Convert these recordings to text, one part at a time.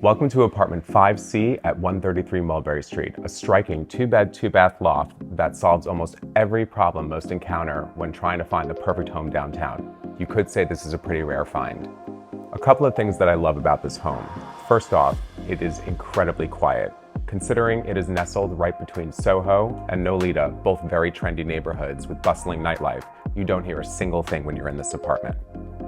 Welcome to apartment 5C at 133 Mulberry Street, a striking 2-bed, 2-bath loft that solves almost every problem most encounter when trying to find the perfect home downtown. You could say this is a pretty rare find. A couple of things that I love about this home. First off, it is incredibly quiet. Considering it is nestled right between Soho and Nolita, both very trendy neighborhoods with bustling nightlife, you don't hear a single thing when you're in this apartment.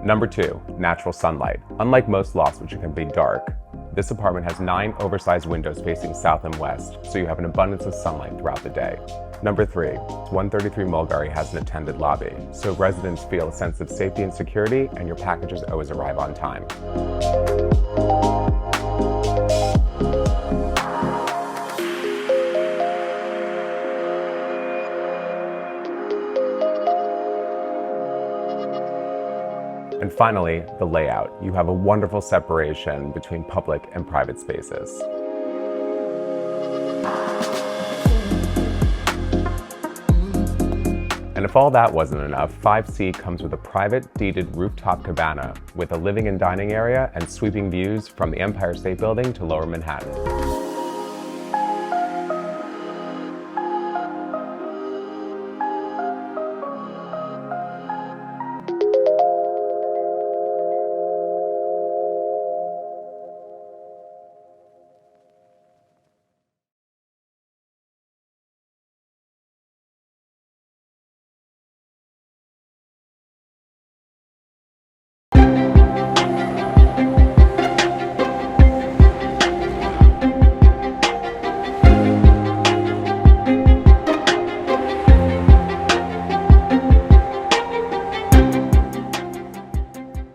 Number 2, natural sunlight. Unlike most lofts, which can be dark, this apartment has 9 oversized windows facing south and west, so you have an abundance of sunlight throughout the day. Number 3, 133 Mulberry has an attended lobby, so residents feel a sense of safety and security, and your packages always arrive on time. And finally, the layout. You have a wonderful separation between public and private spaces. And if all that wasn't enough, 5C comes with a private deeded rooftop cabana with a living and dining area and sweeping views from the Empire State Building to Lower Manhattan.